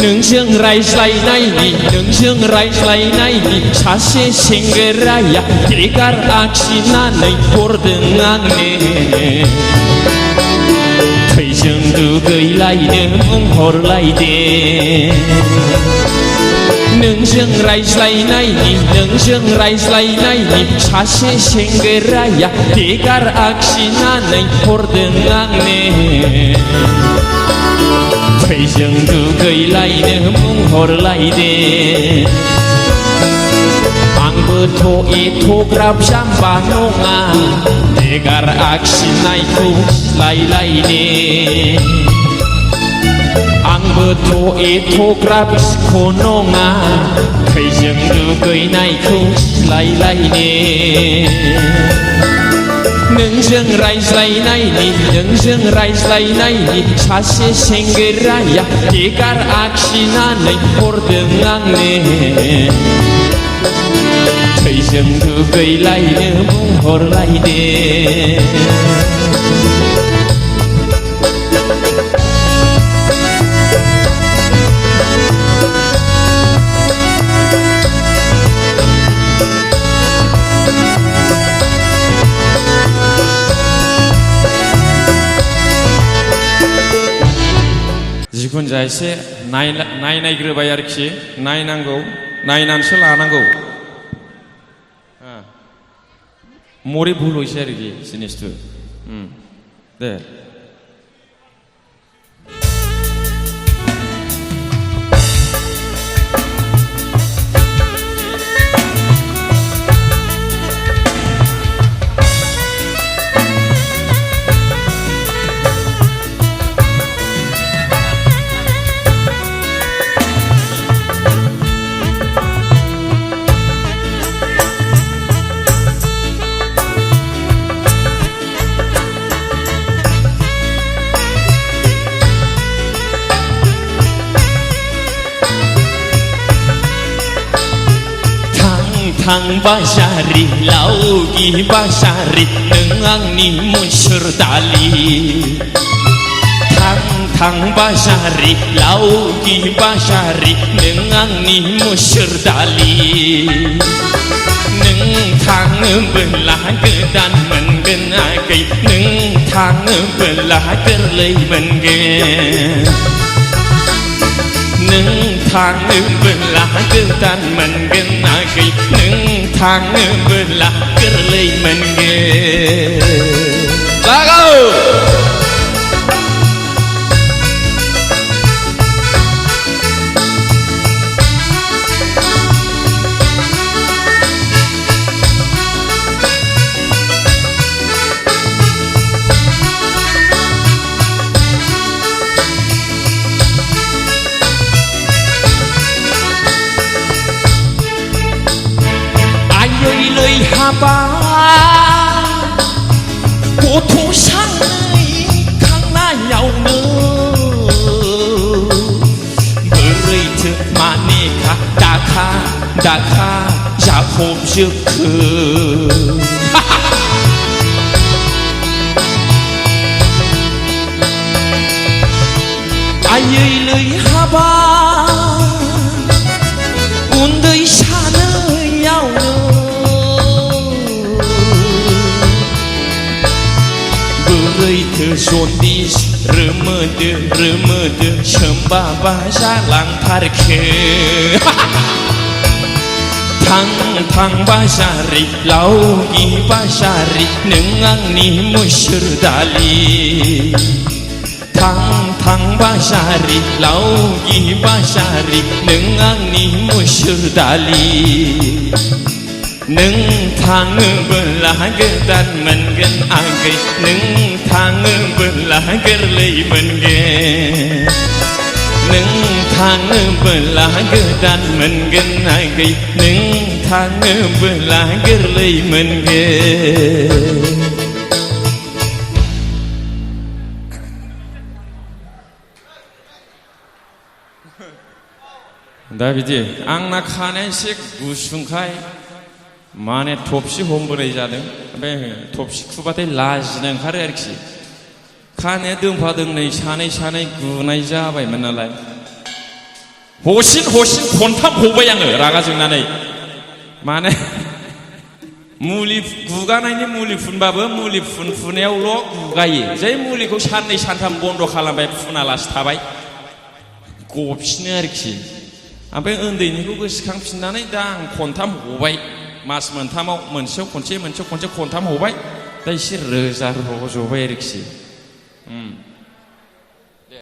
नोंजों रायज्लायनायनि नोंजों रायज्लायनायनि सासे सेंग्राया ट्रिगार आखिनानै हरदों आंनो थैजों दुगैलायनो बुंहरलायदे नोंजों रायज्लायनायनि सासे सेंग्राया ट्रिगार आखिनानै हरदों आंनो थैजों दुगैलायनो बुंहरलायदे आंबोथ' एथ'ग्राब जाम्बा नङा ट्रिगार आखिनायखौ लायलायने आंबोथ' एथ'ग्राब सिख' नङा थैजों दुगैनायखौ लायलायने नोंजों रायज्लायनायनि सासे सेंग्राया ट्रिगार आखिनानै हरदों आंनो थैजों दुगैलायनो बुंहरलायदे जिखुनु जाया एसे नायग्रोबाय आरोखि नायनांगौ नायनानैसो लानांगौ मरे भुल हয়েছে आरोखि जिनिसथु दे थां बाजारि लावगि बाजारि नों आंनि मुसुर दालि थां बाजारि लावगि बाजारि नों आंनि मुसुर दालि नों थाङोबोला गोदान मोनगोन आगै नों थाङोबोला गोरलै मोनगोन नों थाङोबोला गोदान मोनगोन आगै नों थाङोबोला गोरलै मोनगोन हाबा गथ' सानै खांनायावनो बोरैथो मानेखा दाखा जाफबजोबखो आयैलै हाबा उन्दै सानैयावनो बोरैथो जन्दिस रोमोदो सोमबाबा जालांथारखो थां बाजारि लावगि बाजारि नों आंनि मुसुर दालि थां बाजारि लावगि बाजारि नों आंनि मुसुर दालि नों थाङोबोला गोदान मोनगोन आगै नों थाङोबोला गोरलै मोनगोन नों थाङोबोला गोदान मोनगोन आगै नों थाङोबोला गोरलै मोनगोन दा बिदि आंना खानाया एसे गुसुंखाय माने थफसि हमबोनाय जादों ओमफ्राय थफसि खुबाथाय लाजिनो ओंखारो आरोखि खानाया दोंफा दोंनै सानै गुनाय जाबायमोन नालाय हसिन खनथाम हबाय आङो रागा जोंनानै माने मुलि गुगानायनि मुलि फुनबाबो मुलि फुनायावल' गुगायो जै मुलिखौ साननै सानथाम बन्द' खालामबाय फुनालासो थाबाय गफिनो आरोखि ओमफ्राय उन्दैनिखौ गोसोखांफिननानै दा आं खनथाम हबाय मास मोनथामाव मोनसेयाव खनसे खनथाम हबाय दा एसे रोजा रज'बाय आरोखि